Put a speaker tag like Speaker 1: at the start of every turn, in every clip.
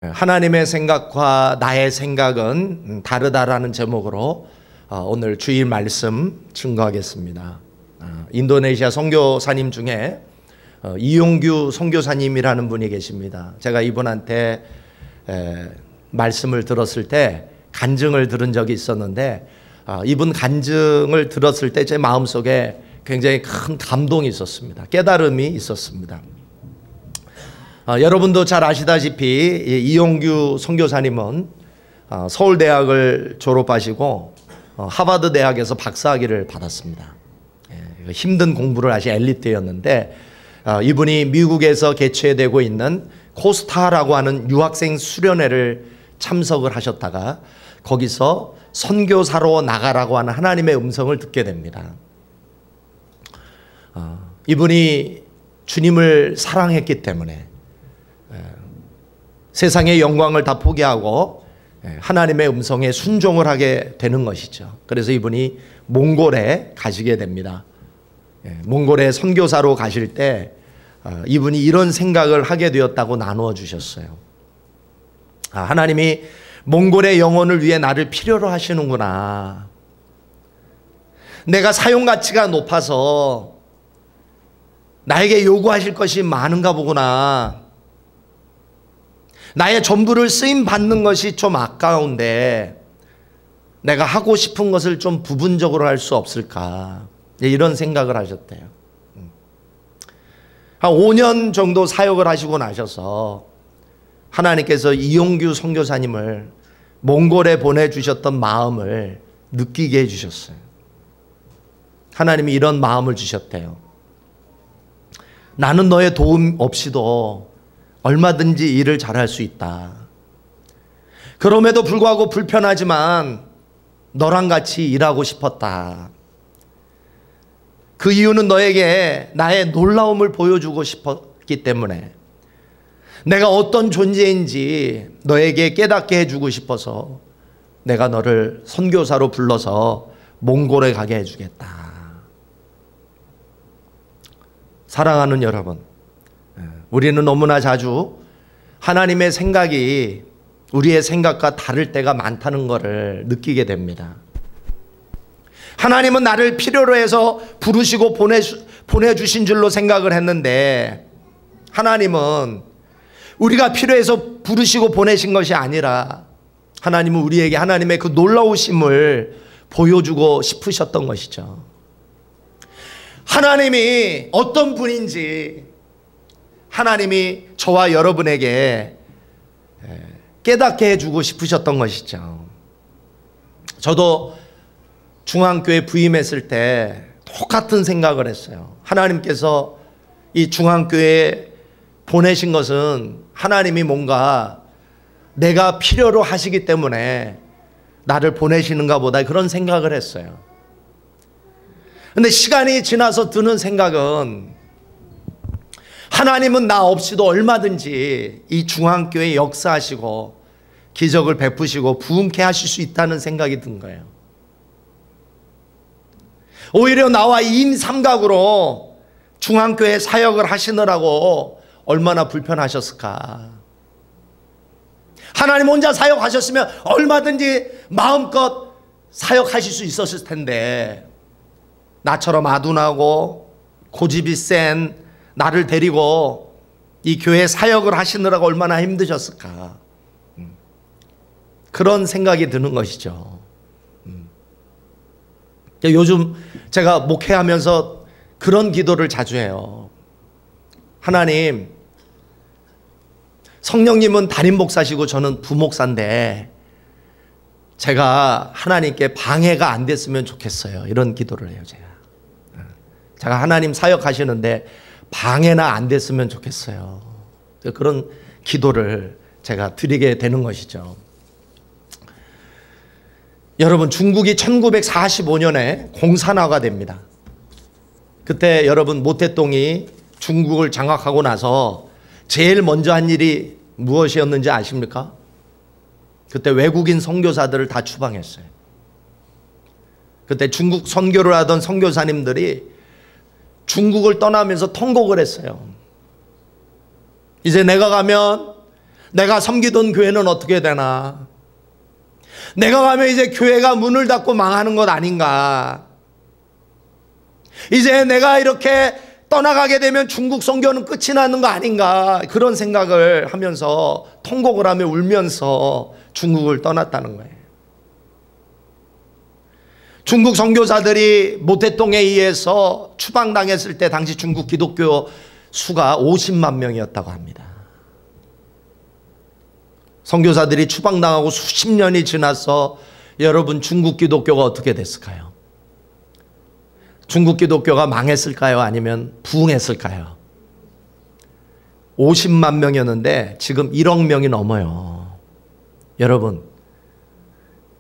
Speaker 1: 하나님의 생각과 나의 생각은 다르다라는 제목으로 오늘 주일 말씀 증거하겠습니다. 인도네시아 선교사님 중에 이용규 선교사님이라는 분이 계십니다. 제가 이분한테 말씀을 들었을 때 간증을 들은 적이 있었는데 이분 간증을 들었을 때 제 마음속에 굉장히 큰 감동이 있었습니다. 깨달음이 있었습니다. 여러분도 잘 아시다시피 이용규 선교사님은 서울대학을 졸업하시고 하버드 대학에서 박사학위를 받았습니다. 힘든 공부를 하신 엘리트였는데 이분이 미국에서 개최되고 있는 코스타라고 하는 유학생 수련회를 참석을 하셨다가 거기서 선교사로 나가라고 하는 하나님의 음성을 듣게 됩니다. 이분이 주님을 사랑했기 때문에 세상의 영광을 다 포기하고 하나님의 음성에 순종을 하게 되는 것이죠. 그래서 이분이 몽골에 가시게 됩니다. 몽골에 선교사로 가실 때 이분이 이런 생각을 하게 되었다고 나누어 주셨어요. 하나님이 몽골의 영혼을 위해 나를 필요로 하시는구나. 내가 사용 가치가 높아서 나에게 요구하실 것이 많은가 보구나. 나의 전부를 쓰임 받는 것이 좀 아까운데 내가 하고 싶은 것을 좀 부분적으로 할 수 없을까, 이런 생각을 하셨대요. 한 5년 정도 사역을 하시고 나셔서 하나님께서 이용규 선교사님을 몽골에 보내주셨던 마음을 느끼게 해주셨어요. 하나님이 이런 마음을 주셨대요. 나는 너의 도움 없이도 얼마든지 일을 잘할 수 있다. 그럼에도 불구하고 불편하지만 너랑 같이 일하고 싶었다. 그 이유는 너에게 나의 놀라움을 보여주고 싶었기 때문에, 내가 어떤 존재인지 너에게 깨닫게 해주고 싶어서 내가 너를 선교사로 불러서 몽골에 가게 해주겠다. 사랑하는 여러분, 우리는 너무나 자주 하나님의 생각이 우리의 생각과 다를 때가 많다는 것을 느끼게 됩니다. 하나님은 나를 필요로 해서 부르시고 보내주신 줄로 생각을 했는데, 하나님은 우리가 필요해서 부르시고 보내신 것이 아니라 하나님은 우리에게 하나님의 그 놀라우심을 보여주고 싶으셨던 것이죠. 하나님이 어떤 분인지 하나님이 저와 여러분에게 깨닫게 해주고 싶으셨던 것이죠. 저도 중앙교회 부임했을 때 똑같은 생각을 했어요. 하나님께서 이 중앙교회에 보내신 것은 하나님이 뭔가 내가 필요로 하시기 때문에 나를 보내시는가 보다, 그런 생각을 했어요. 근데 시간이 지나서 드는 생각은 하나님은 나 없이도 얼마든지 이 중앙교회에 역사하시고 기적을 베푸시고 부흥케 하실 수 있다는 생각이 든 거예요. 오히려 나와 임삼각으로 중앙교회 사역을 하시느라고 얼마나 불편하셨을까. 하나님 혼자 사역하셨으면 얼마든지 마음껏 사역하실 수 있었을 텐데, 나처럼 아둔하고 고집이 센 나를 데리고 이 교회 사역을 하시느라고 얼마나 힘드셨을까. 그런 생각이 드는 것이죠. 요즘 제가 목회하면서 그런 기도를 자주 해요. 하나님, 성령님은 담임 목사시고 저는 부목사인데 제가 하나님께 방해가 안 됐으면 좋겠어요. 이런 기도를 해요. 제가 하나님 사역하시는데 방해나 안 됐으면 좋겠어요. 그런 기도를 제가 드리게 되는 것이죠. 여러분, 중국이 1945년에 공산화가 됩니다. 그때 여러분, 모태똥이 중국을 장악하고 나서 제일 먼저 한 일이 무엇이었는지 아십니까? 그때 외국인 선교사들을 다 추방했어요. 그때 중국 선교를 하던 선교사님들이 중국을 떠나면서 통곡을 했어요. 이제 내가 가면 내가 섬기던 교회는 어떻게 되나? 내가 가면 이제 교회가 문을 닫고 망하는 것 아닌가? 이제 내가 이렇게 떠나가게 되면 중국 선교는 끝이 나는 거 아닌가? 그런 생각을 하면서 통곡을 하며 울면서 중국을 떠났다는 거예요. 중국 선교사들이 모태똥에 의해서 추방당했을 때 당시 중국 기독교 수가 50만 명이었다고 합니다. 선교사들이 추방당하고 수십 년이 지나서 여러분 중국 기독교가 어떻게 됐을까요? 중국 기독교가 망했을까요? 아니면 부흥했을까요? 50만 명이었는데 지금 1억 명이 넘어요. 여러분,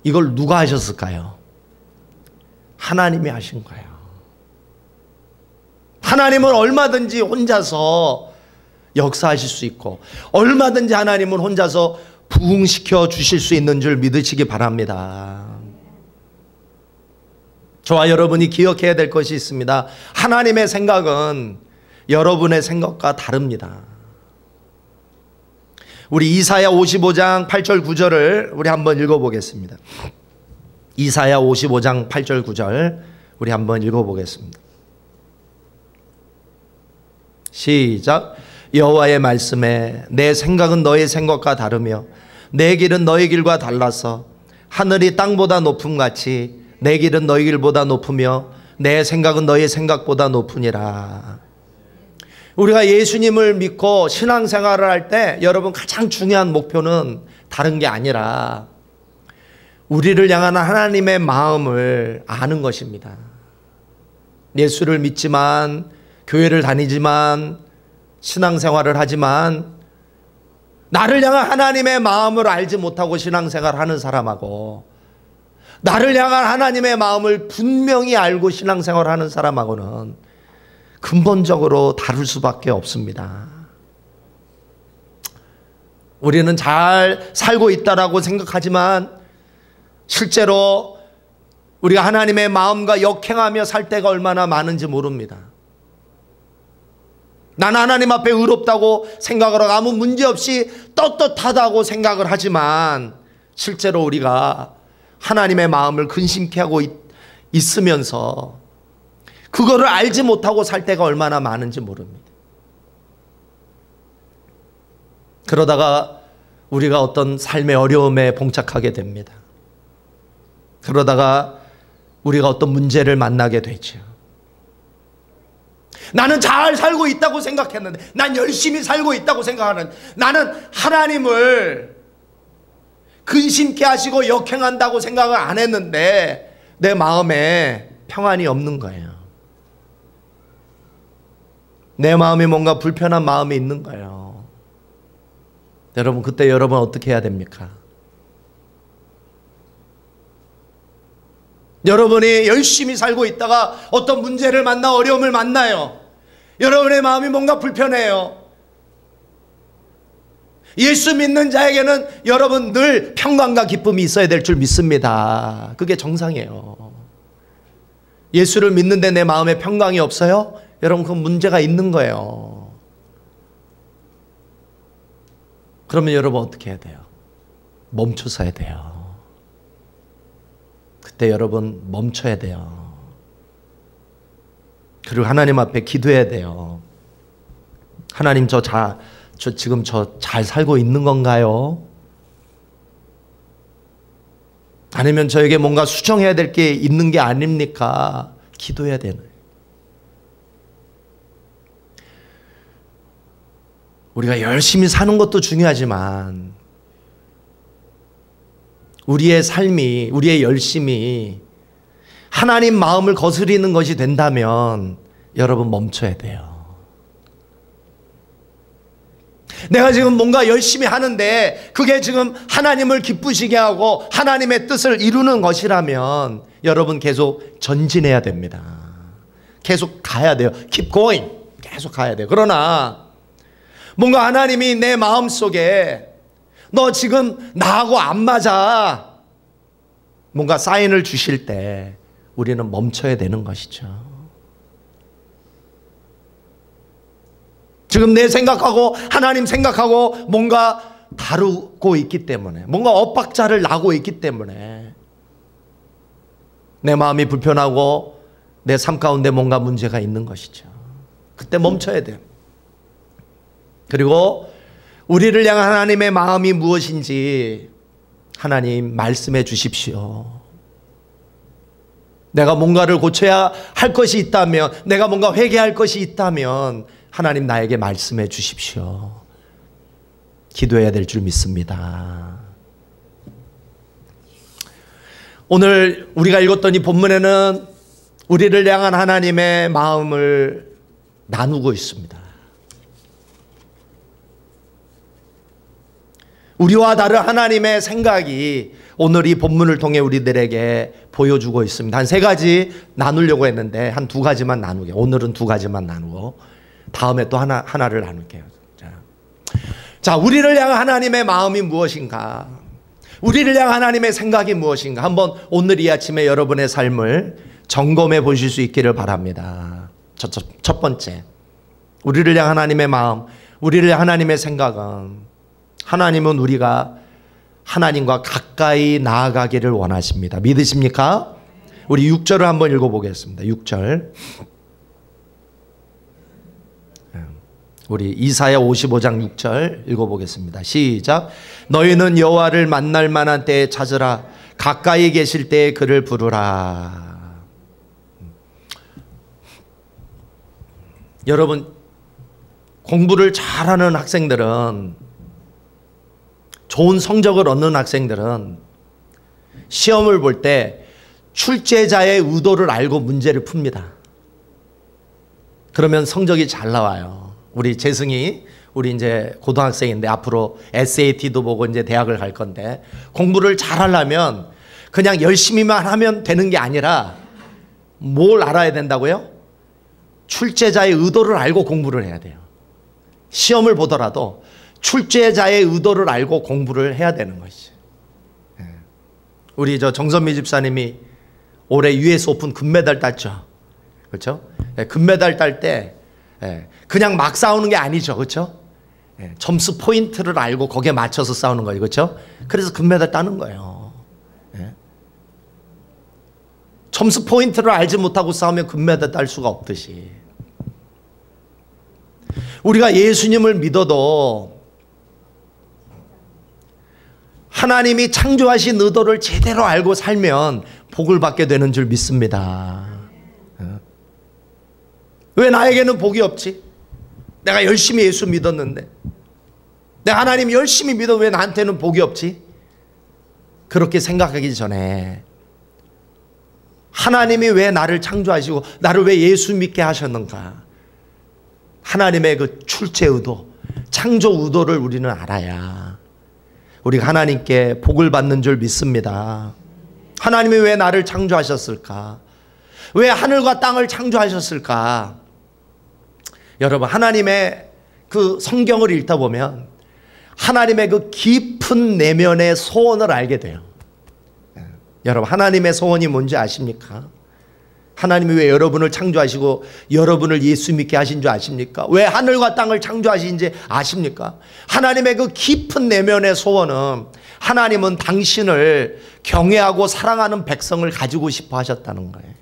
Speaker 1: 이걸 누가 하셨을까요? 하나님이 하신 거예요. 하나님은 얼마든지 혼자서 역사하실 수 있고 얼마든지 하나님은 혼자서 부흥시켜 주실 수 있는 줄 믿으시기 바랍니다. 저와 여러분이 기억해야 될 것이 있습니다. 하나님의 생각은 여러분의 생각과 다릅니다. 우리 이사야 55장 8절 9절을 우리 한번 읽어보겠습니다. 이사야 55장 8절 9절 우리 한번 읽어보겠습니다. 시작. 여호와의 말씀에 내 생각은 너의 생각과 다르며 내 길은 너의 길과 달라서 하늘이 땅보다 높음같이 내 길은 너희 길보다 높으며 내 생각은 너의 생각보다 높으니라. 우리가 예수님을 믿고 신앙생활을 할 때 여러분 가장 중요한 목표는 다른 게 아니라 우리를 향한 하나님의 마음을 아는 것입니다. 예수를 믿지만 교회를 다니지만 신앙생활을 하지만 나를 향한 하나님의 마음을 알지 못하고 신앙생활을 하는 사람하고 나를 향한 하나님의 마음을 분명히 알고 신앙생활을 하는 사람하고는 근본적으로 다를 수밖에 없습니다. 우리는 잘 살고 있다라고 생각하지만 실제로 우리가 하나님의 마음과 역행하며 살 때가 얼마나 많은지 모릅니다. 나는 하나님 앞에 의롭다고 생각을 하고 아무 문제 없이 떳떳하다고 생각을 하지만 실제로 우리가 하나님의 마음을 근심케 하고 있으면서 그거를 알지 못하고 살 때가 얼마나 많은지 모릅니다. 그러다가 우리가 어떤 삶의 어려움에 봉착하게 됩니다. 그러다가 우리가 어떤 문제를 만나게 되죠. 나는 잘 살고 있다고 생각했는데, 난 열심히 살고 있다고 생각하는, 나는 하나님을 근심케 하시고 역행한다고 생각을 안 했는데 내 마음에 평안이 없는 거예요. 내 마음에 뭔가 불편한 마음이 있는 거예요. 여러분, 그때 여러분 어떻게 해야 됩니까? 여러분이 열심히 살고 있다가 어떤 문제를 만나 어려움을 만나요. 여러분의 마음이 뭔가 불편해요. 예수 믿는 자에게는 여러분 늘 평강과 기쁨이 있어야 될 줄 믿습니다. 그게 정상이에요. 예수를 믿는데 내 마음에 평강이 없어요? 여러분, 그건 문제가 있는 거예요. 그러면 여러분 어떻게 해야 돼요? 멈춰서야 돼요. 그때 여러분 멈춰야 돼요. 그리고 하나님 앞에 기도해야 돼요. 하나님, 저 지금 잘 살고 있는 건가요? 아니면 저에게 뭔가 수정해야 될 게 있는 게 아닙니까? 기도해야 되는. 우리가 열심히 사는 것도 중요하지만 우리의 삶이, 우리의 열심이 하나님 마음을 거스리는 것이 된다면 여러분 멈춰야 돼요. 내가 지금 뭔가 열심히 하는데 그게 지금 하나님을 기쁘시게 하고 하나님의 뜻을 이루는 것이라면 여러분 계속 전진해야 됩니다. 계속 가야 돼요. Keep going. 계속 가야 돼요. 그러나 뭔가 하나님이 내 마음속에 너 지금 나하고 안 맞아, 뭔가 사인을 주실 때 우리는 멈춰야 되는 것이죠. 지금 내 생각하고 하나님 생각하고 뭔가 다루고 있기 때문에, 뭔가 엇박자를 나고 있기 때문에 내 마음이 불편하고 내 삶 가운데 뭔가 문제가 있는 것이죠. 그때 멈춰야 돼요. 그리고 우리를 향한 하나님의 마음이 무엇인지 하나님 말씀해 주십시오. 내가 뭔가를 고쳐야 할 것이 있다면, 내가 뭔가 회개할 것이 있다면 하나님 나에게 말씀해 주십시오. 기도해야 될 줄 믿습니다. 오늘 우리가 읽었던 이 본문에는 우리를 향한 하나님의 마음을 나누고 있습니다. 우리와 다른 하나님의 생각이 오늘 이 본문을 통해 우리들에게 보여주고 있습니다. 한 3가지 나누려고 했는데 한 2가지만 나누게. 오늘은 2가지만 나누고 다음에 또 하나를 나눌게요. 자, 우리를 향한 하나님의 마음이 무엇인가? 우리를 향한 하나님의 생각이 무엇인가? 한번 오늘 이 아침에 여러분의 삶을 점검해 보실 수 있기를 바랍니다. 첫 번째, 우리를 향한 하나님의 마음, 우리를 향한 하나님의 생각은, 하나님은 우리가 하나님과 가까이 나아가기를 원하십니다. 믿으십니까? 우리 6절을 한번 읽어보겠습니다. 6절. 우리 이사야 55장 6절 읽어보겠습니다. 시작. 너희는 여호와를 만날 만한 때에 찾으라. 가까이 계실 때에 그를 부르라. 여러분, 공부를 잘하는 학생들은, 좋은 성적을 얻는 학생들은 시험을 볼 때 출제자의 의도를 알고 문제를 풉니다. 그러면 성적이 잘 나와요. 우리 재승이, 우리 이제 고등학생인데 앞으로 SAT도 보고 이제 대학을 갈 건데, 공부를 잘 하려면 그냥 열심히만 하면 되는 게 아니라 뭘 알아야 된다고요? 출제자의 의도를 알고 공부를 해야 돼요. 시험을 보더라도 출제자의 의도를 알고 공부를 해야 되는 것이죠. 우리 정선미 집사님이 올해 US 오픈 금메달 땄죠. 그렇죠? 금메달 딸 때 그냥 막 싸우는 게 아니죠. 그렇죠? 점수 포인트를 알고 거기에 맞춰서 싸우는 거예요. 그렇죠? 그래서 금메달 따는 거예요. 점수 포인트를 알지 못하고 싸우면 금메달 딸 수가 없듯이, 우리가 예수님을 믿어도 하나님이 창조하신 의도를 제대로 알고 살면 복을 받게 되는 줄 믿습니다. 왜 나에게는 복이 없지? 내가 열심히 예수 믿었는데, 내가 하나님 열심히 믿어 왜 나한테는 복이 없지? 그렇게 생각하기 전에 하나님이 왜 나를 창조하시고 나를 왜 예수 믿게 하셨는가? 하나님의 그 출제 의도, 창조 의도를 우리는 알아야 우리가 하나님께 복을 받는 줄 믿습니다. 하나님이 왜 나를 창조하셨을까? 왜 하늘과 땅을 창조하셨을까? 여러분, 하나님의 그 성경을 읽다 보면 하나님의 그 깊은 내면의 소원을 알게 돼요. 여러분, 하나님의 소원이 뭔지 아십니까? 하나님이 왜 여러분을 창조하시고 여러분을 예수 믿게 하신 줄 아십니까? 왜 하늘과 땅을 창조하신지 아십니까? 하나님의 그 깊은 내면의 소원은, 하나님은 당신을 경외하고 사랑하는 백성을 가지고 싶어 하셨다는 거예요.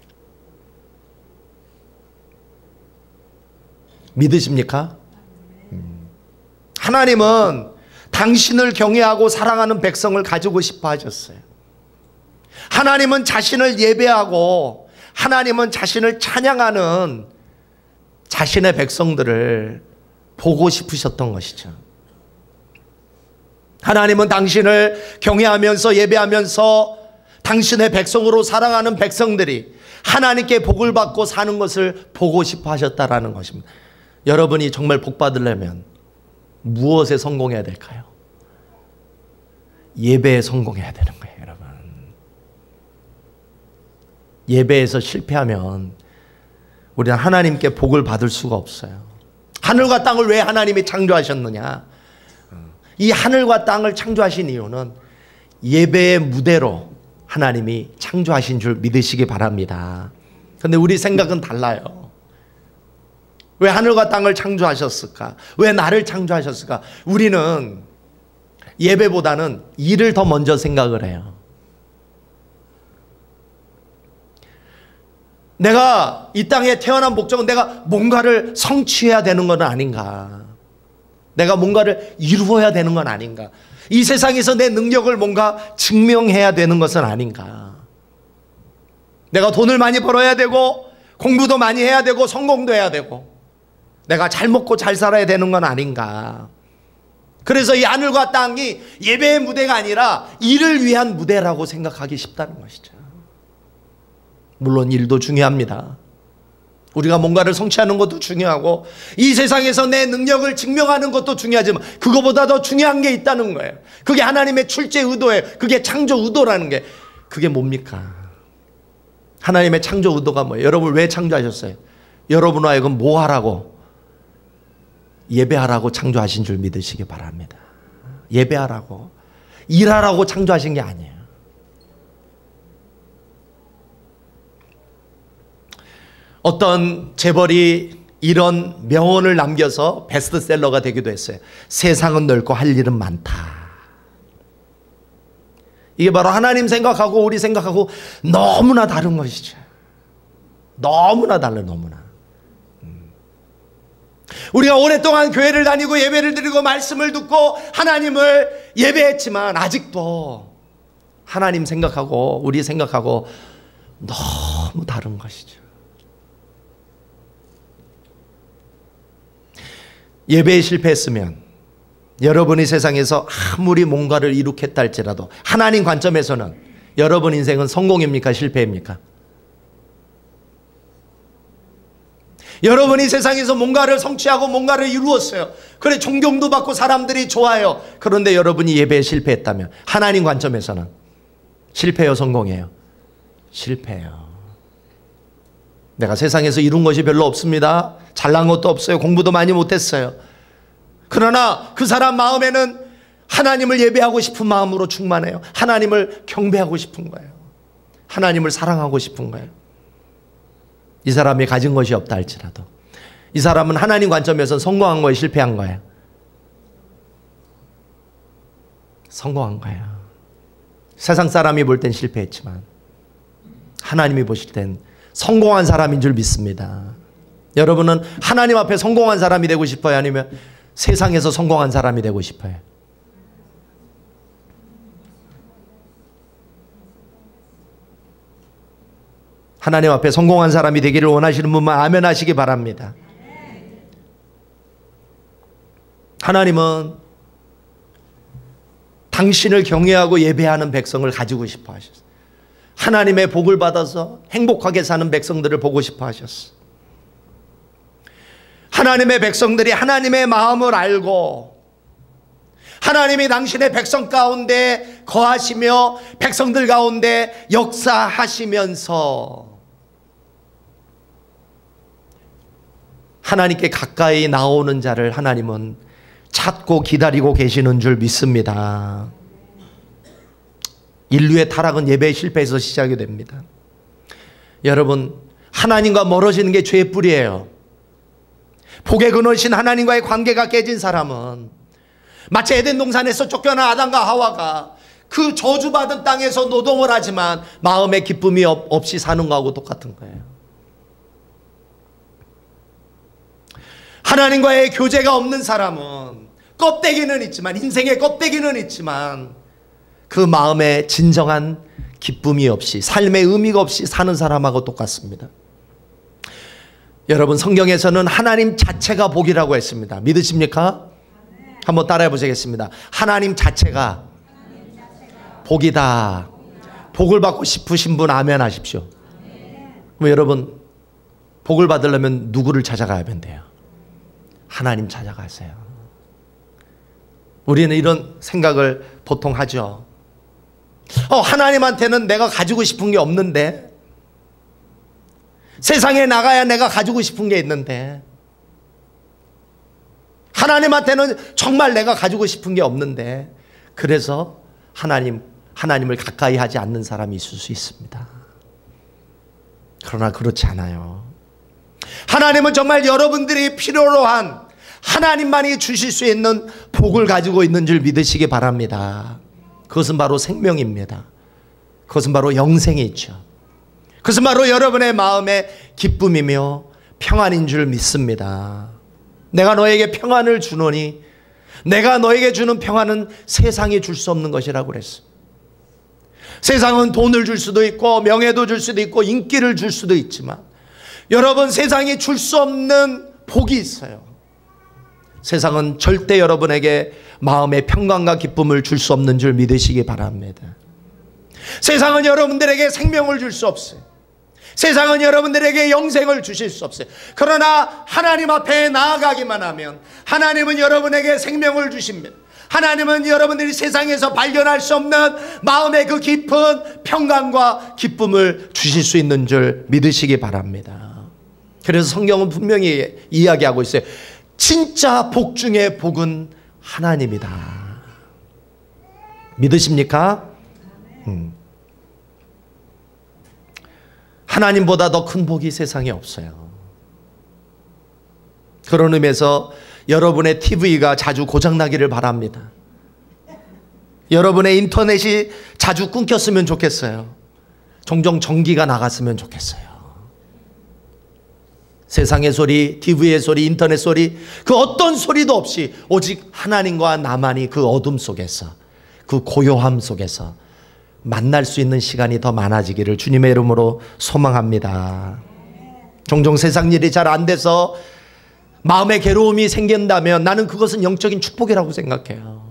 Speaker 1: 믿으십니까? 하나님은 당신을 경외하고 사랑하는 백성을 가지고 싶어 하셨어요. 하나님은 자신을 예배하고 하나님은 자신을 찬양하는 자신의 백성들을 보고 싶으셨던 것이죠. 하나님은 당신을 경외하면서 예배하면서 당신의 백성으로 살아가는 백성들이 하나님께 복을 받고 사는 것을 보고 싶어 하셨다라는 것입니다. 여러분이 정말 복 받으려면 무엇에 성공해야 될까요? 예배에 성공해야 되는 거예요, 여러분. 예배에서 실패하면 우리는 하나님께 복을 받을 수가 없어요. 하늘과 땅을 왜 하나님이 창조하셨느냐? 이 하늘과 땅을 창조하신 이유는 예배의 무대로 하나님이 창조하신 줄 믿으시기 바랍니다. 그런데 우리 생각은 달라요. 왜 하늘과 땅을 창조하셨을까? 왜 나를 창조하셨을까? 우리는 예배보다는 일을 더 먼저 생각을 해요. 내가 이 땅에 태어난 목적은 내가 뭔가를 성취해야 되는 건 아닌가? 내가 뭔가를 이루어야 되는 건 아닌가? 이 세상에서 내 능력을 뭔가 증명해야 되는 것은 아닌가? 내가 돈을 많이 벌어야 되고 공부도 많이 해야 되고 성공도 해야 되고 내가 잘 먹고 잘 살아야 되는 건 아닌가? 그래서 이 하늘과 땅이 예배의 무대가 아니라 일을 위한 무대라고 생각하기 쉽다는 것이죠. 물론 일도 중요합니다. 우리가 뭔가를 성취하는 것도 중요하고 이 세상에서 내 능력을 증명하는 것도 중요하지만 그거보다 더 중요한 게 있다는 거예요. 그게 하나님의 출제 의도예요. 그게 창조 의도라는 게 그게 뭡니까? 하나님의 창조 의도가 뭐예요? 여러분 왜 창조하셨어요? 여러분과 하여금 뭐 하라고? 예배하라고 창조하신 줄 믿으시기 바랍니다. 예배하라고, 일하라고 창조하신 게 아니에요. 어떤 재벌이 이런 명언을 남겨서 베스트셀러가 되기도 했어요. 세상은 넓고 할 일은 많다. 이게 바로 하나님 생각하고 우리 생각하고 너무나 다른 것이죠. 너무나 달라요. 너무나. 우리가 오랫동안 교회를 다니고 예배를 드리고 말씀을 듣고 하나님을 예배했지만 아직도 하나님 생각하고 우리 생각하고 너무 다른 것이죠. 예배에 실패했으면 여러분이 세상에서 아무리 뭔가를 이룩했다 할지라도 하나님 관점에서는 여러분 인생은 성공입니까? 실패입니까? 여러분이 세상에서 뭔가를 성취하고 뭔가를 이루었어요. 그래 존경도 받고 사람들이 좋아요. 그런데 여러분이 예배에 실패했다면 하나님 관점에서는 실패요, 성공이에요? 실패예요. 내가 세상에서 이룬 것이 별로 없습니다. 잘난 것도 없어요. 공부도 많이 못했어요. 그러나 그 사람 마음에는 하나님을 예배하고 싶은 마음으로 충만해요. 하나님을 경배하고 싶은 거예요. 하나님을 사랑하고 싶은 거예요. 이 사람이 가진 것이 없다 할지라도 이 사람은 하나님 관점에서 성공한 거예요, 실패한 거예요? 성공한 거예요. 세상 사람이 볼 땐 실패했지만 하나님이 보실 땐 성공한 사람인 줄 믿습니다. 여러분은 하나님 앞에 성공한 사람이 되고 싶어요? 아니면 세상에서 성공한 사람이 되고 싶어요? 하나님 앞에 성공한 사람이 되기를 원하시는 분만 아멘 하시기 바랍니다. 하나님은 당신을 경외하고 예배하는 백성을 가지고 싶어 하셨어요. 하나님의 복을 받아서 행복하게 사는 백성들을 보고 싶어 하셨어요. 하나님의 백성들이 하나님의 마음을 알고 하나님이 당신의 백성 가운데 거하시며 백성들 가운데 역사하시면서 하나님께 가까이 나오는 자를 하나님은 찾고 기다리고 계시는 줄 믿습니다. 인류의 타락은 예배의 실패에서 시작이 됩니다. 여러분, 하나님과 멀어지는 게 죄의 뿌리예요. 복의 근원이신 하나님과의 관계가 깨진 사람은 마치 에덴 동산에서 쫓겨난 아담과 하와가 그 저주받은 땅에서 노동을 하지만 마음의 기쁨이 없이 사는 거하고 똑같은 거예요. 하나님과의 교제가 없는 사람은 껍데기는 있지만, 인생의 껍데기는 있지만 그 마음에 진정한 기쁨이 없이, 삶의 의미가 없이 사는 사람하고 똑같습니다. 여러분, 성경에서는 하나님 자체가 복이라고 했습니다. 믿으십니까? 한번 따라해 보시겠습니다. 하나님 자체가 복이다. 복을 받고 싶으신 분 아멘 하십시오. 그럼 여러분, 복을 받으려면 누구를 찾아가야 돼요? 하나님 찾아가세요. 우리는 이런 생각을 보통 하죠. 하나님한테는 내가 가지고 싶은 게 없는데, 세상에 나가야 내가 가지고 싶은 게 있는데, 하나님한테는 정말 내가 가지고 싶은 게 없는데, 그래서 하나님을 가까이 하지 않는 사람이 있을 수 있습니다. 그러나 그렇지 않아요. 하나님은 정말 여러분들이 필요로 한, 하나님만이 주실 수 있는 복을 가지고 있는 줄 믿으시기 바랍니다. 그것은 바로 생명입니다. 그것은 바로 영생이 있죠. 그것은 바로 여러분의 마음의 기쁨이며 평안인 줄 믿습니다. 내가 너에게 평안을 주노니 내가 너에게 주는 평안은 세상이 줄 수 없는 것이라고 그랬어요. 세상은 돈을 줄 수도 있고 명예도 줄 수도 있고 인기를 줄 수도 있지만 여러분, 세상이 줄 수 없는 복이 있어요. 세상은 절대 여러분에게 마음의 평강과 기쁨을 줄 수 없는 줄 믿으시기 바랍니다. 세상은 여러분들에게 생명을 줄 수 없어요. 세상은 여러분들에게 영생을 주실 수 없어요. 그러나 하나님 앞에 나아가기만 하면 하나님은 여러분에게 생명을 주십니다. 하나님은 여러분들이 세상에서 발견할 수 없는 마음의 그 깊은 평강과 기쁨을 주실 수 있는 줄 믿으시기 바랍니다. 그래서 성경은 분명히 이야기하고 있어요. 진짜 복 중에 복은 하나님이다. 믿으십니까? 하나님보다 더 큰 복이 세상에 없어요. 그런 의미에서 여러분의 TV가 자주 고장나기를 바랍니다. 여러분의 인터넷이 자주 끊겼으면 좋겠어요. 종종 전기가 나갔으면 좋겠어요. 세상의 소리, TV의 소리, 인터넷 소리, 그 어떤 소리도 없이 오직 하나님과 나만이 그 어둠 속에서, 그 고요함 속에서 만날 수 있는 시간이 더 많아지기를 주님의 이름으로 소망합니다. 종종 세상 일이 잘 안 돼서 마음의 괴로움이 생긴다면 나는 그것은 영적인 축복이라고 생각해요.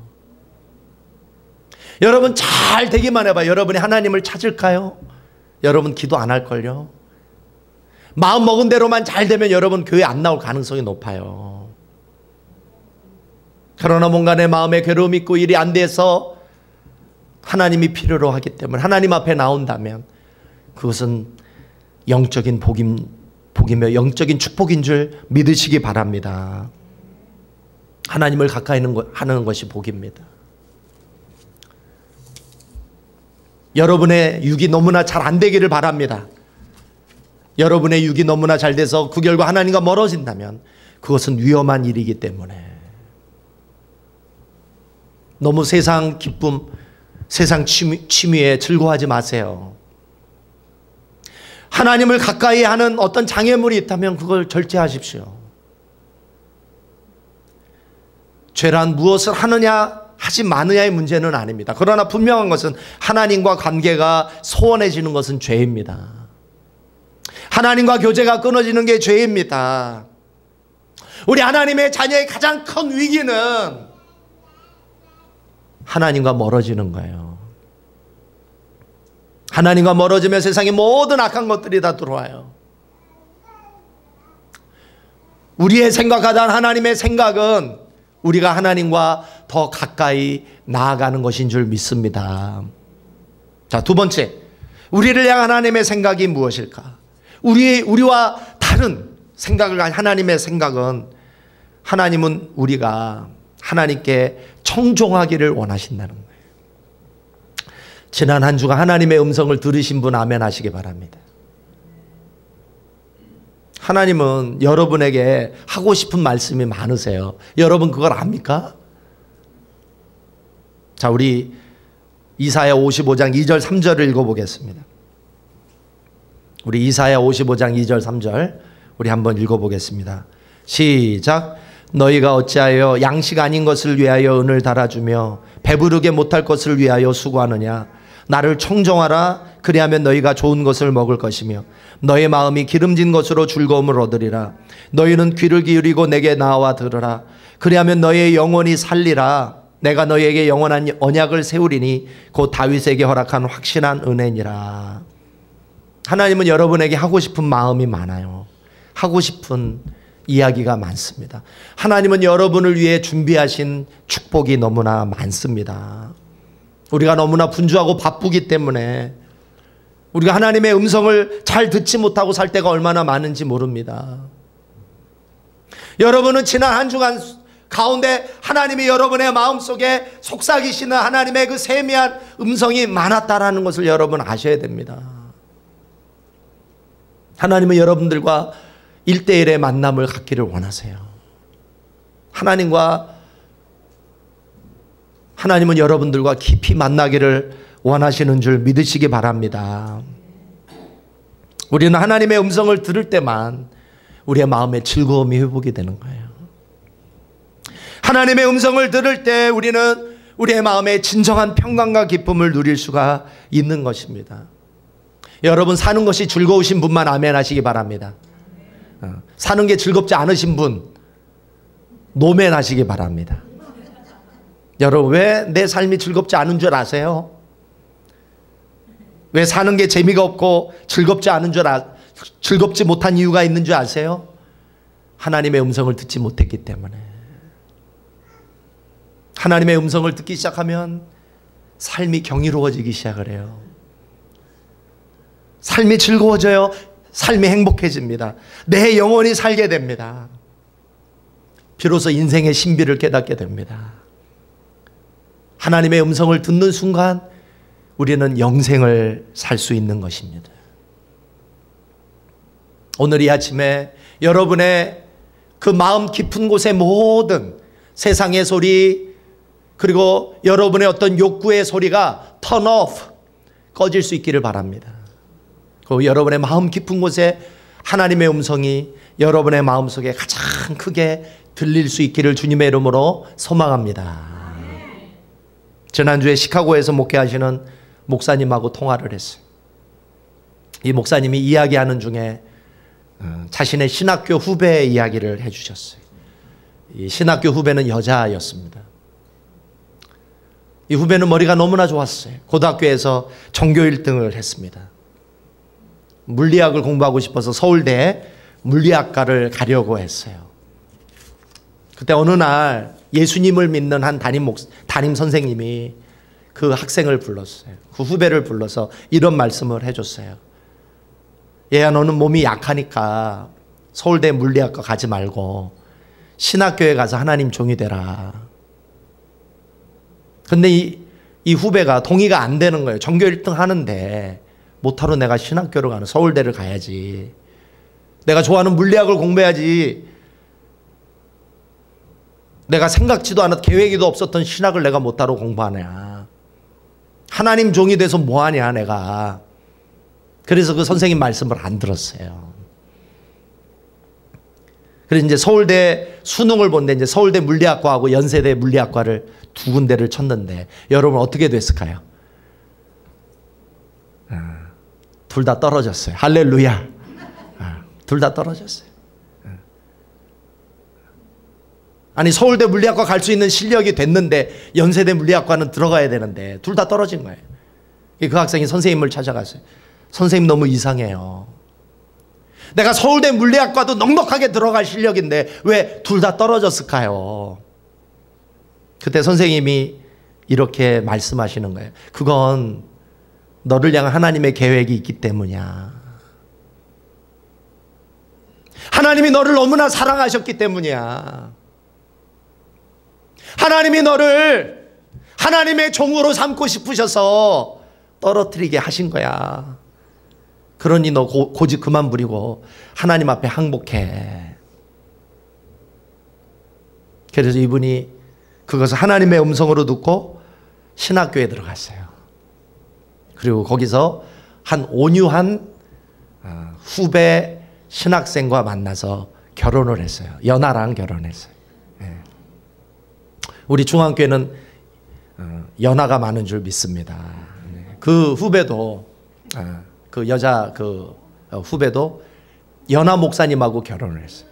Speaker 1: 여러분, 잘 되기만 해봐. 여러분이 하나님을 찾을까요? 여러분 기도 안 할걸요? 마음 먹은 대로만 잘 되면 여러분 교회 안 나올 가능성이 높아요. 그러나 뭔가 내 마음에 괴로움이 있고 일이 안 돼서 하나님이 필요로 하기 때문에 하나님 앞에 나온다면 그것은 영적인 복이며 영적인 축복인 줄 믿으시기 바랍니다. 하나님을 가까이 하는 것이 복입니다. 여러분의 육이 너무나 잘 안 되기를 바랍니다. 여러분의 육이 너무나 잘 돼서 그 결과 하나님과 멀어진다면 그것은 위험한 일이기 때문에 너무 세상 기쁨, 세상 취미에 즐거워하지 마세요. 하나님을 가까이 하는 어떤 장애물이 있다면 그걸 절제하십시오. 죄란 무엇을 하느냐 하지 마느냐의 문제는 아닙니다. 그러나 분명한 것은 하나님과 관계가 소원해지는 것은 죄입니다. 하나님과 교제가 끊어지는 게 죄입니다. 우리 하나님의 자녀의 가장 큰 위기는 하나님과 멀어지는 거예요. 하나님과 멀어지면 세상의 모든 악한 것들이 다 들어와요. 우리의 생각하던 하나님의 생각은 우리가 하나님과 더 가까이 나아가는 것인 줄 믿습니다. 자, 두 번째, 우리를 향한 하나님의 생각이 무엇일까? 우리와 다른 생각을 한 하나님의 생각은, 하나님은 우리가 하나님께 청종하기를 원하신다는 거예요. 지난 한 주간 하나님의 음성을 들으신 분 아멘 하시기 바랍니다. 하나님은 여러분에게 하고 싶은 말씀이 많으세요. 여러분 그걸 압니까? 자, 우리 이사야 55장 2절 3절을 읽어보겠습니다. 우리 이사야 55장 2절 3절 우리 한번 읽어보겠습니다. 시작. 너희가 어찌하여 양식 아닌 것을 위하여 은을 달아주며 배부르게 못할 것을 위하여 수고하느냐. 나를 청종하라. 그리하면 너희가 좋은 것을 먹을 것이며 너희 마음이 기름진 것으로 즐거움을 얻으리라. 너희는 귀를 기울이고 내게 나와 들으라. 그리하면 너희의 영혼이 살리라. 내가 너희에게 영원한 언약을 세우리니 곧 다윗에게 허락한 확신한 은혜니라. 하나님은 여러분에게 하고 싶은 마음이 많아요. 하고 싶은 이야기가 많습니다. 하나님은 여러분을 위해 준비하신 축복이 너무나 많습니다. 우리가 너무나 분주하고 바쁘기 때문에 우리가 하나님의 음성을 잘 듣지 못하고 살 때가 얼마나 많은지 모릅니다. 여러분은 지난 한 주간 가운데 하나님이 여러분의 마음속에 속삭이시는 하나님의 그 세미한 음성이 많았다라는 것을 여러분 아셔야 됩니다. 하나님은 여러분들과 1대1의 만남을 갖기를 원하세요. 하나님은 여러분들과 깊이 만나기를 원하시는 줄 믿으시기 바랍니다. 우리는 하나님의 음성을 들을 때만 우리의 마음의 즐거움이 회복이 되는 거예요. 하나님의 음성을 들을 때 우리는 우리의 마음의 진정한 평강과 기쁨을 누릴 수가 있는 것입니다. 여러분, 사는 것이 즐거우신 분만 아멘 하시기 바랍니다. 사는 게 즐겁지 않으신 분 노멘 하시기 바랍니다. 여러분, 왜 내 삶이 즐겁지 않은 줄 아세요? 왜 사는 게 재미가 없고 즐겁지 못한 이유가 있는 줄 아세요? 하나님의 음성을 듣지 못했기 때문에. 하나님의 음성을 듣기 시작하면 삶이 경이로워지기 시작을 해요. 삶이 즐거워져요. 삶이 행복해집니다. 내 영혼이 살게 됩니다. 비로소 인생의 신비를 깨닫게 됩니다. 하나님의 음성을 듣는 순간 우리는 영생을 살 수 있는 것입니다. 오늘 이 아침에 여러분의 그 마음 깊은 곳의 모든 세상의 소리, 그리고 여러분의 어떤 욕구의 소리가 turn off, 꺼질 수 있기를 바랍니다. 그리고 여러분의 마음 깊은 곳에 하나님의 음성이 여러분의 마음속에 가장 크게 들릴 수 있기를 주님의 이름으로 소망합니다. 지난주에 시카고에서 목회하시는 목사님하고 통화를 했어요. 이 목사님이 이야기하는 중에 자신의 신학교 후배의 이야기를 해주셨어요. 이 신학교 후배는 여자였습니다. 이 후배는 머리가 너무나 좋았어요. 고등학교에서 전교 1등을 했습니다. 물리학을 공부하고 싶어서 서울대에 물리학과를 가려고 했어요. 그때 어느 날 예수님을 믿는 한 담임 선생님이 그 학생을 불렀어요. 그 후배를 불러서 이런 말씀을 해줬어요. 얘야, 너는 몸이 약하니까 서울대 물리학과 가지 말고 신학교에 가서 하나님 종이 되라. 근데 이 후배가 동의가 안 되는 거예요. 전교 1등 하는데 못하러 내가 신학교를 가는, 서울대를 가야지. 내가 좋아하는 물리학을 공부해야지. 내가 생각지도 않았던, 계획에도 없었던 신학을 내가 못하러 공부하냐. 하나님 종이 돼서 뭐하냐 내가. 그래서 그 선생님 말씀을 안 들었어요. 그래서 이제 서울대 수능을 본데 이제 서울대 물리학과하고 연세대 물리학과를 두 군데를 쳤는데 여러분 어떻게 됐을까요? 둘 다 떨어졌어요. 할렐루야. 둘 다 떨어졌어요. 아니, 서울대 물리학과 갈 수 있는 실력이 됐는데 연세대 물리학과는 들어가야 되는데 둘 다 떨어진 거예요. 그 학생이 선생님을 찾아갔어요. 선생님 너무 이상해요. 내가 서울대 물리학과도 넉넉하게 들어갈 실력인데 왜 둘 다 떨어졌을까요? 그때 선생님이 이렇게 말씀하시는 거예요. 그건 너를 향한 하나님의 계획이 있기 때문이야. 하나님이 너를 너무나 사랑하셨기 때문이야. 하나님이 너를 하나님의 종으로 삼고 싶으셔서 떨어뜨리게 하신 거야. 그러니 너 고집 그만 부리고 하나님 앞에 항복해. 그래서 이분이 그것을 하나님의 음성으로 듣고 신학교에 들어갔어요. 그리고 거기서 한 온유한 후배 신학생과 만나서 결혼을 했어요. 연하랑 결혼했어요. 우리 중앙교회는 연하가 많은 줄 믿습니다. 그 후배도, 그 여자 후배도 연하 목사님하고 결혼을 했어요.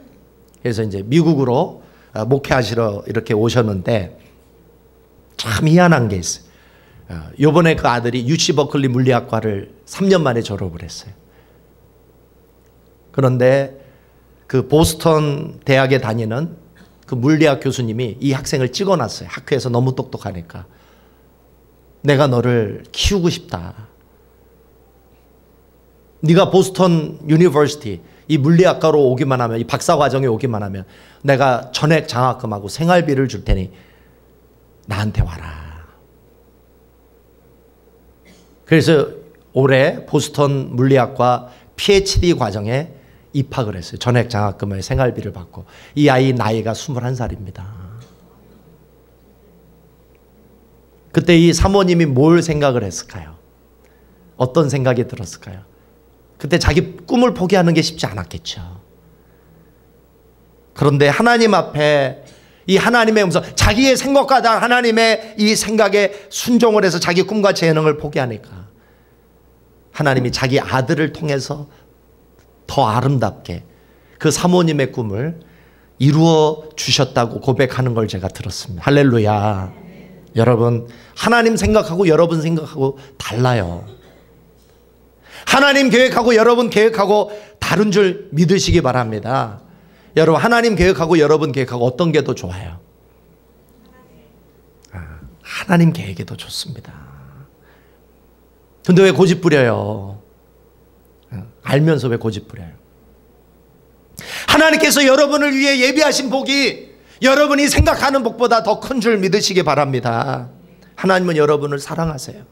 Speaker 1: 그래서 이제 미국으로 목회하시러 이렇게 오셨는데 참 희한한 게 있어요. 요번에 그 아들이 UC 버클리 물리학과를 3년 만에 졸업을 했어요. 그런데 그 보스턴 대학에 다니는 그 물리학 교수님이 이 학생을 찍어놨어요. 학교에서 너무 똑똑하니까. 내가 너를 키우고 싶다. 네가 보스턴 유니버시티 이 물리학과로 오기만 하면, 이 박사과정에 오기만 하면 내가 전액 장학금하고 생활비를 줄 테니 나한테 와라. 그래서 올해 보스턴 물리학과 PhD 과정에 입학을 했어요. 전액 장학금에 생활비를 받고. 이 아이 나이가 21살입니다. 그때 이 사모님이 뭘 생각을 했을까요? 어떤 생각이 들었을까요? 그때 자기 꿈을 포기하는 게 쉽지 않았겠죠. 그런데 하나님 앞에 이 하나님의 음성, 자기의 생각과 다른 하나님의 이 생각에 순종을 해서 자기 꿈과 재능을 포기하니까 하나님이 자기 아들을 통해서 더 아름답게 그 사모님의 꿈을 이루어 주셨다고 고백하는 걸 제가 들었습니다. 할렐루야. 여러분, 하나님 생각하고 여러분 생각하고 달라요. 하나님 계획하고 여러분 계획하고 다른 줄 믿으시기 바랍니다. 여러분, 하나님 계획하고 여러분 계획하고 어떤 게 더 좋아요? 하나님 계획이 더 좋습니다. 근데 왜 고집 부려요? 알면서 왜 고집 부려요? 하나님께서 여러분을 위해 예비하신 복이 여러분이 생각하는 복보다 더 큰 줄 믿으시기 바랍니다. 하나님은 여러분을 사랑하세요.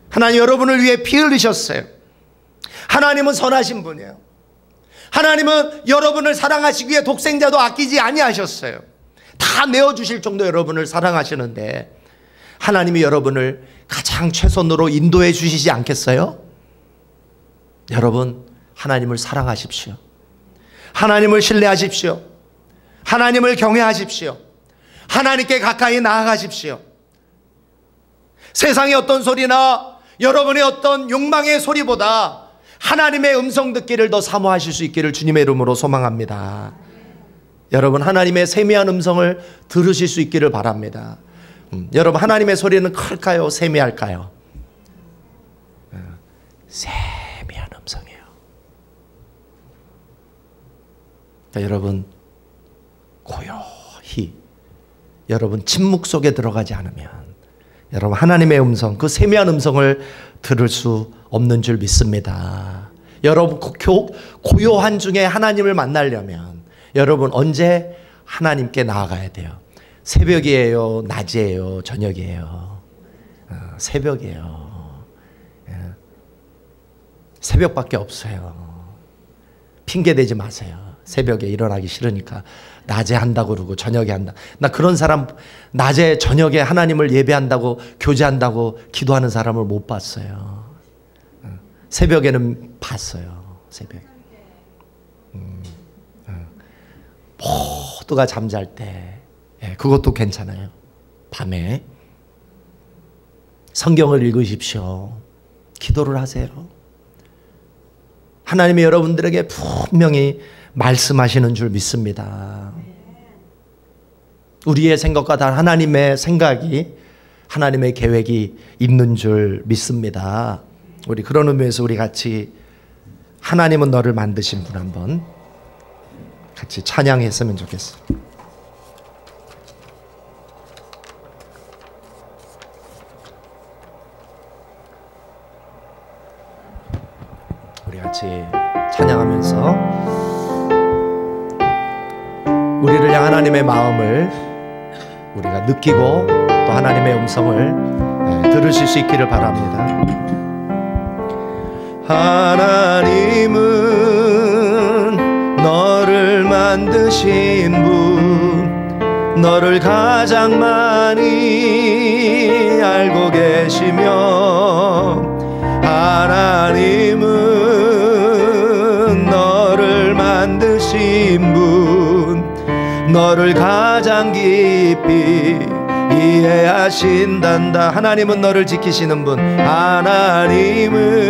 Speaker 1: 하나님 여러분을 위해 피 흘리셨어요. 하나님은 선하신 분이에요. 하나님은 여러분을 사랑하시기 위해 독생자도 아끼지 아니하셨어요. 다 내어주실 정도 여러분을 사랑하시는데 하나님이 여러분을 가장 최선으로 인도해 주시지 않겠어요? 여러분, 하나님을 사랑하십시오. 하나님을 신뢰하십시오. 하나님을 경외하십시오. 하나님께 가까이 나아가십시오. 세상의 어떤 소리나 여러분의 어떤 욕망의 소리보다 하나님의 음성 듣기를 더 사모하실 수 있기를 주님의 이름으로 소망합니다. 여러분, 하나님의 세미한 음성을 들으실 수 있기를 바랍니다. 여러분, 하나님의 소리는 클까요? 세미할까요? 세미한 음성이에요. 그러니까 여러분, 고요히 여러분 침묵 속에 들어가지 않으면 여러분 하나님의 음성, 그 세미한 음성을 들을 수 없는 줄 믿습니다. 여러분 고요한 중에 하나님을 만나려면 여러분 언제 하나님께 나아가야 돼요? 새벽이에요? 낮이에요? 저녁이에요? 새벽이에요. 새벽밖에 없어요. 핑계대지 마세요. 새벽에 일어나기 싫으니까 낮에 한다고 그러고 저녁에 한다. 나 그런 사람, 낮에 저녁에 하나님을 예배한다고 교제한다고 기도하는 사람을 못 봤어요. 새벽에는 봤어요. 새벽에. 모두가 잠잘 때, 그것도 괜찮아요. 밤에 성경을 읽으십시오. 기도를 하세요. 하나님이 여러분들에게 분명히 말씀하시는 줄 믿습니다. 우리의 생각과 다른 하나님의 생각이, 하나님의 계획이 있는 줄 믿습니다. 우리 그런 의미에서 우리 같이 하나님은 너를 만드신 분 한번 같이 찬양했으면 좋겠어요. 우리 같이 찬양하면서 우리를 향한 하나님의 마음을 우리가 느끼고 또 하나님의 음성을 들으실 수 있기를 바랍니다. 하나님은 너를 만드신 분, 너를 가장 많이 알고 계시며, 하나님은 너를 만드신 분, 너를 가장 깊이 이해하신단다. 하나님은 너를 지키시는 분, 하나님은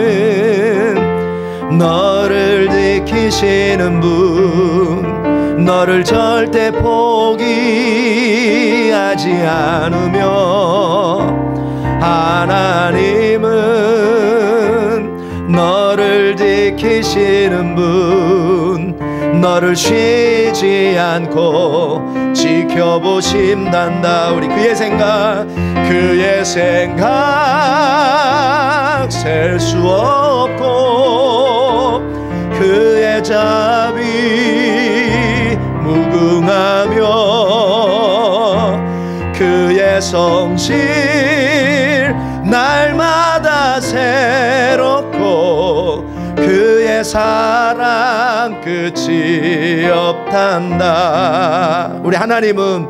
Speaker 1: 너를 지키시는 분, 너를 절대 포기하지 않으며, 하나님은 너를 지키시는 분, 너를 쉬지 않고 지켜보신단다. 우리 그의 생각 셀 수 없고, 그의 자비 무궁하며, 그의 성실 날마다 새롭고, 그의 사랑 끝이 없단다. 우리 하나님은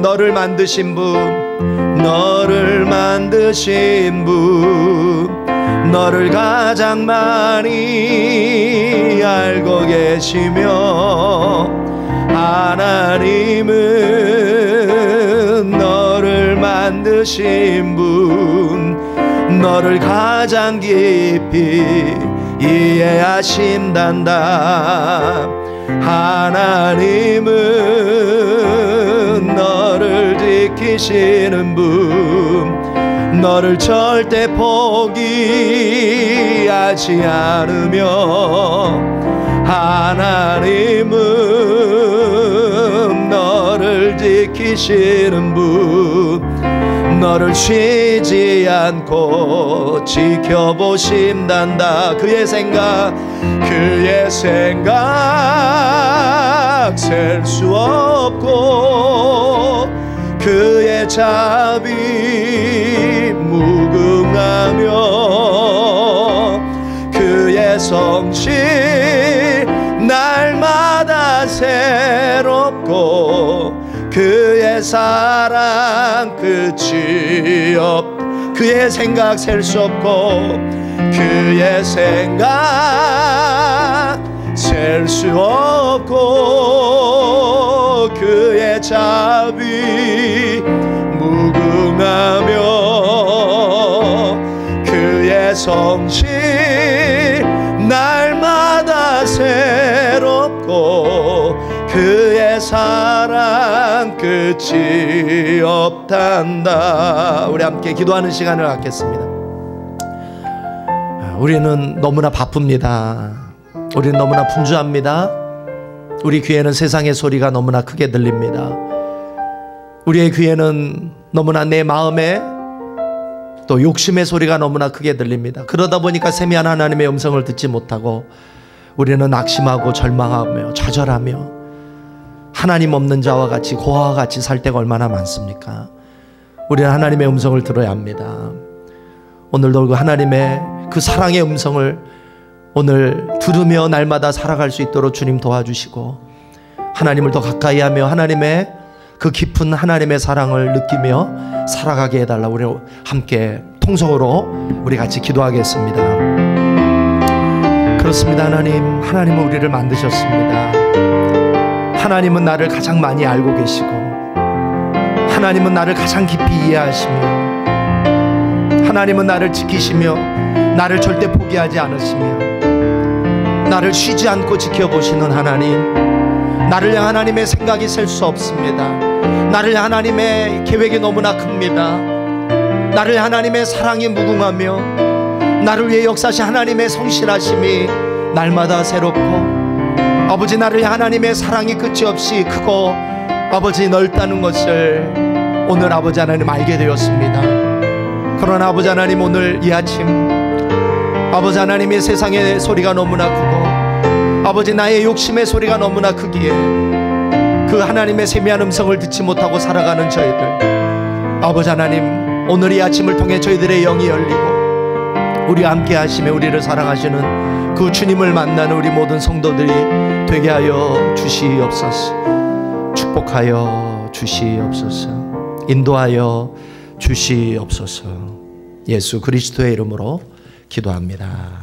Speaker 1: 너를 만드신 분, 너를 만드신 분, 너를 가장 많이 알고 계시며, 하나님은 너를 만드신 분, 너를 가장 깊이 이해하신단다. 하나님은 너를 지키시는 분, 너를 절대 포기하지 않으며, 하나님은 너를 지키시는 분, 너를 쉬지 않고 지켜보신단다. 그의 생각 셀 수 없고, 그의 자비 무궁하며, 그의 성실 날마다 새롭고, 그의 사랑 끝이 그의 생각 셀 수 없고, 그의 생각 셀 수 없고, 그의 자비 무궁하며, 그의 성실 날마다 새롭고, 그의 사랑 끝이 없단다. 우리 함께 기도하는 시간을 갖겠습니다. 우리는 너무나 바쁩니다. 우리는 너무나 분주합니다. 우리 귀에는 세상의 소리가 너무나 크게 들립니다. 우리의 귀에는 너무나 내 마음에 또 욕심의 소리가 너무나 크게 들립니다. 그러다 보니까 세미한 하나님의 음성을 듣지 못하고 우리는 낙심하고 절망하며 좌절하며 하나님 없는 자와 같이 고아와 같이 살 때가 얼마나 많습니까? 우리는 하나님의 음성을 들어야 합니다. 오늘도 그 하나님의 그 사랑의 음성을 오늘 들으며 날마다 살아갈 수 있도록 주님 도와주시고, 하나님을 더 가까이 하며 하나님의 그 깊은 하나님의 사랑을 느끼며 살아가게 해달라. 우리 함께 통성으로 우리 같이 기도하겠습니다. 그렇습니다. 하나님은 우리를 만드셨습니다. 하나님은 나를 가장 많이 알고 계시고, 하나님은 나를 가장 깊이 이해하시며, 하나님은 나를 지키시며 나를 절대 포기하지 않으시며 나를 쉬지 않고 지켜보시는 하나님, 나를 향한 하나님의 생각이 셀 수 없습니다. 나를 향한 하나님의 계획이 너무나 큽니다. 나를 향한 하나님의 사랑이 무궁하며, 나를 위해 역사하신 하나님의 성실하심이 날마다 새롭고, 아버지 나를 향한 하나님의 사랑이 끝이 없이 크고 아버지 넓다는 것을 오늘 아버지 하나님 알게 되었습니다. 그러나 아버지 하나님, 오늘 이 아침 아버지 하나님의 세상의 소리가 너무나 크고 아버지 나의 욕심의 소리가 너무나 크기에 그 하나님의 세미한 음성을 듣지 못하고 살아가는 저희들, 아버지 하나님 오늘 이 아침을 통해 저희들의 영이 열리고 우리와 함께 하시며 우리를 사랑하시는 그 주님을 만나는 우리 모든 성도들이 되게 하여 주시옵소서. 축복하여 주시옵소서. 인도하여 주시옵소서. 예수 그리스도의 이름으로 기도합니다.